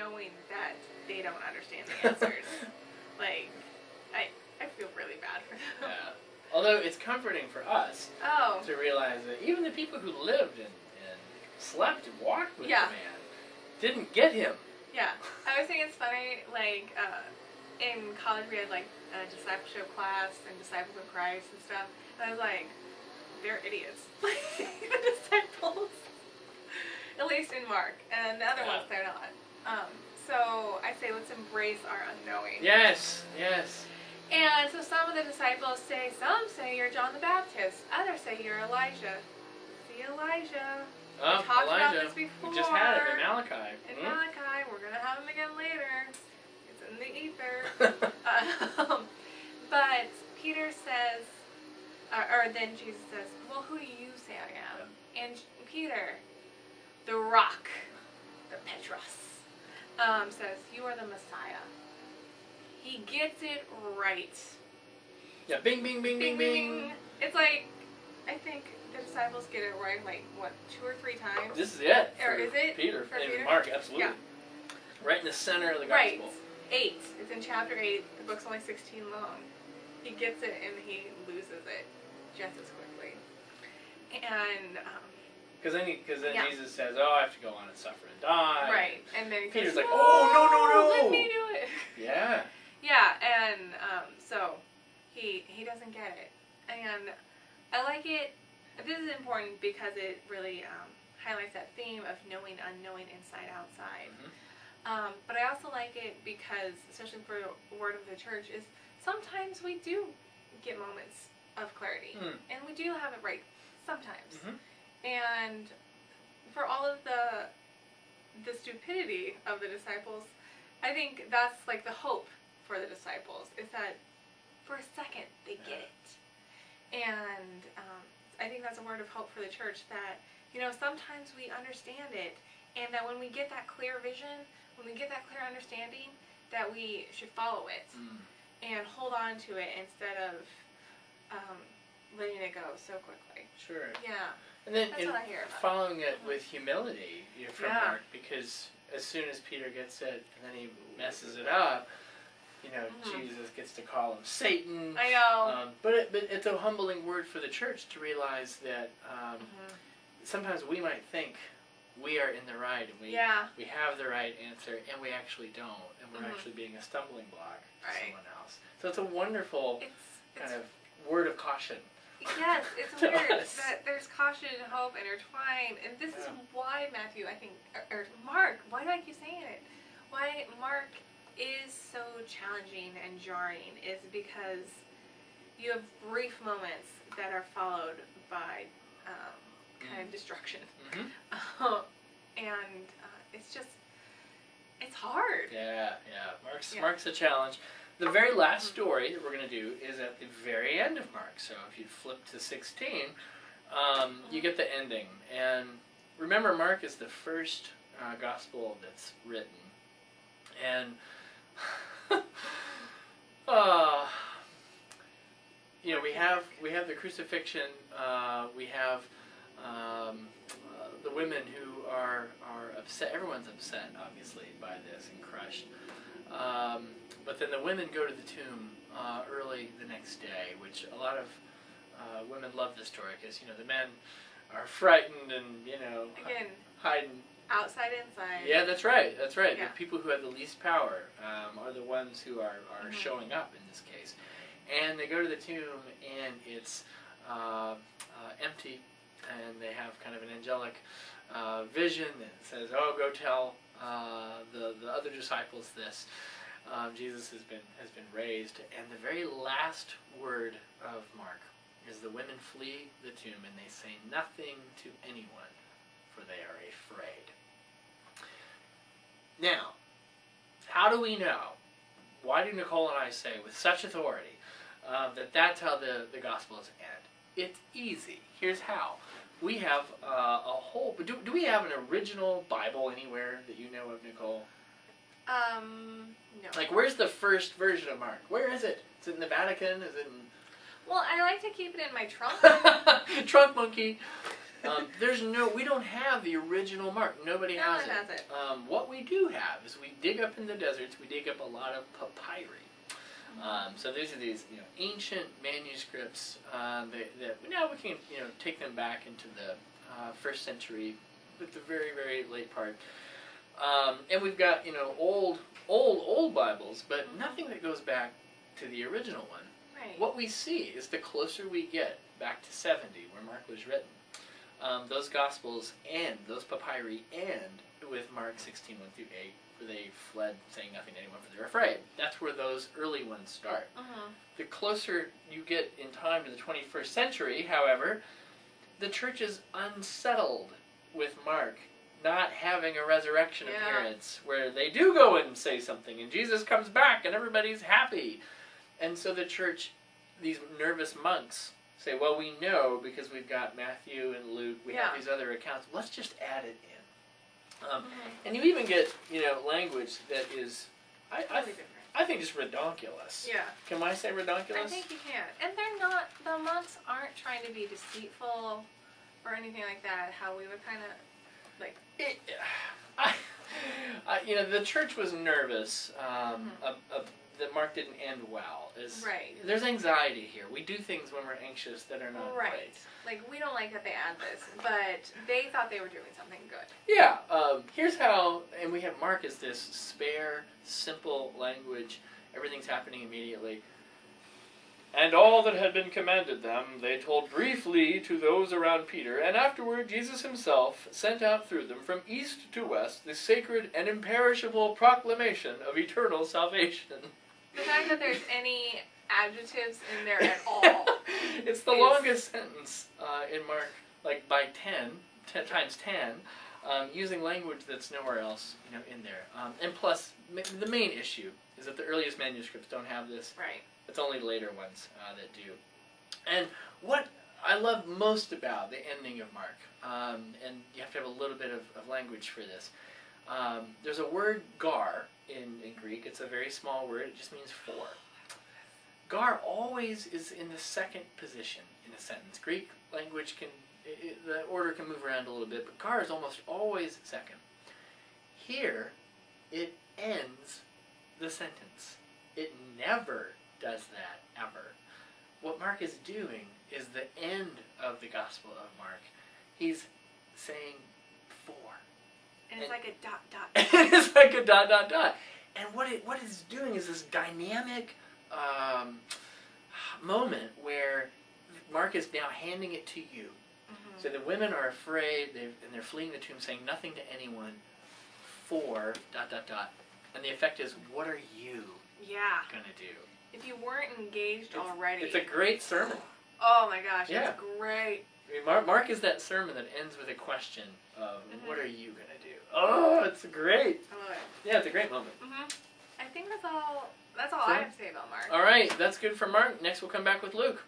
knowing that they don't understand the answers. Like, I feel really bad for them. Yeah. Although it's comforting for us to realize that even the people who lived and slept and walked with the man didn't get him. Yeah. I always think it's funny, like, in college we had, like, a discipleship class and Disciples of Christ and stuff. And I was like, they're idiots. The disciples. At least in Mark. And the other ones, they're not. So I say let's embrace our unknowing. Yes, yes. And so some of the disciples say, some say you're John the Baptist. Others say you're Elijah. See Elijah. Oh, we talked Elijah. about this before. We just had him in Malachi. In Malachi. We're going to have him again later. It's in the ether. But Peter says, or then Jesus says, well, who do you say I am? Yeah. And Peter, the rock, the Petros, says, you are the Messiah. He gets it right. Yeah, bing, bing, bing, bing, bing. It's like, I think the disciples get it right, like, what, 2 or 3 times? This is it. Or is it? Peter. For and Peter? Mark, absolutely. Yeah. Right in the center of the Right. gospel. 8. It's in chapter 8. The book's only 16 long. He gets it and he loses it just as quickly. And, Because then Jesus says, oh, I have to go on and suffer and die. right. And then Peter's says, like, oh, no. Let me do it. Yeah. Yeah, and so he doesn't get it. And I like it. This is important because it really highlights that theme of knowing, unknowing, inside, outside. Mm-hmm. But I also like it because, especially for the word of the church, is sometimes we do get moments of clarity. And we do have it right sometimes. Mm-hmm. And for all of the stupidity of the disciples, I think that's like the hope for the disciples, is that for a second they get it. And I think that's a word of hope for the church, that, you know, sometimes we understand it, and that when we get that clear vision, when we get that clear understanding, that we should follow it and hold on to it instead of letting it go so quickly. Sure. Yeah. And then That's what I hear about following it with humility from Yeah. Mark, because as soon as Peter gets it and then he messes it up, you know, Jesus gets to call him Satan. I know. But it's a humbling word for the church to realize that sometimes we might think we are in the right and we have the right answer, and we actually don't, and we're actually being a stumbling block to someone else. So it's a wonderful kind of word of caution. Yes, it's weird that there's caution and hope intertwined, and this is why Matthew, I think, or Mark, why do I keep saying it? Why Mark is so challenging and jarring is because you have brief moments that are followed by kind of destruction. And it's hard. Yeah. Mark's a challenge. The very last story that we're going to do is at the very end of Mark. So if you flip to 16, you get the ending. And remember, Mark is the first gospel that's written. And you know, we have the crucifixion. We have the women who are upset. Everyone's upset, obviously, by this and crushed. But then the women go to the tomb early the next day, which a lot of women love this story because, you know, the men are frightened and, you know, again, hiding. Outside, inside. Yeah, that's right. Yeah. The people who have the least power are the ones who are showing up in this case. And they go to the tomb, and it's empty, and they have kind of an angelic vision that says, "Oh, go tell the other disciples this. Jesus has been raised." And the very last word of Mark is, the women flee the tomb, and they say nothing to anyone, for they are afraid. Now, how do we know? Why do Nicole and I say with such authority that that's how the Gospels end? It's easy. Here's how. We have a whole... Do we have an original Bible anywhere that you know of, Nicole? No. Like, where's the first version of Mark? Where is it? Is it in the Vatican? Is it in... Well, I like to keep it in my trunk. Trunk monkey. We don't have the original Mark. Nobody No has one has it. What we do have is we dig up in the deserts. We dig up a lot of papyri. So these are these ancient manuscripts that now we can take them back into the first century, at the very very late part. And we've got old Bibles, but nothing that goes back to the original one. Right. What we see is the closer we get back to 70, where Mark was written, those Gospels end, those papyri end with Mark 16, 1 through 8, where they fled, saying nothing to anyone, for they're afraid. That's where those early ones start. The closer you get in time to the 21st century, however, the church is unsettled with Mark not having a resurrection appearance, where they do go and say something, and Jesus comes back, and everybody's happy. And so the church, these nervous monks, say, well, we know because we've got Matthew and Luke, we have these other accounts, let's just add it in. And you even get, language that is, I think, just redonkulous. Yeah. Can I say redonkulous? I think you can. And they're not, the monks aren't trying to be deceitful or anything like that, how we would kind of, like... the church was nervous that Mark didn't end well. Right. There's anxiety here. We do things when we're anxious that are not right. Like, we don't like that they add this, but they thought they were doing something good. Yeah. Here's how, and we have Mark as this spare, simple language. Everything's happening immediately. And all that had been commanded them, they told briefly to those around Peter, and afterward Jesus himself sent out through them from east to west the sacred and imperishable proclamation of eternal salvation. The fact that there's any adjectives in there at all. It's the longest sentence in Mark, like by 10 times 10, using language that's nowhere else in there. And plus, the main issue is that the earliest manuscripts don't have this. Right. It's only later ones that do. And what I love most about the ending of Mark, and you have to have a little bit of language for this, there's a word gar in Greek. It's a very small word. It just means four. Gar always is in the second position in a sentence. Greek language the order can move around a little bit, but gar is almost always second. Here, it ends the sentence. It never does that, ever. What Mark is doing is the end of the Gospel of Mark. He's saying four. And it's like a dot. It's like a dot. And what it's doing is this dynamic moment where Mark is now handing it to you. So the women are afraid, and they're fleeing the tomb, saying nothing to anyone. Four, ... And the effect is, what are you going to do? If you weren't engaged already. It's a great sermon. Oh my gosh, it's great. I mean, Mark is that sermon that ends with a question of, what are you going to do? Oh, it's great. I love it. Yeah, it's a great moment. I think that's all I have to say about Mark. All right, that's good for Mark. Next we'll come back with Luke.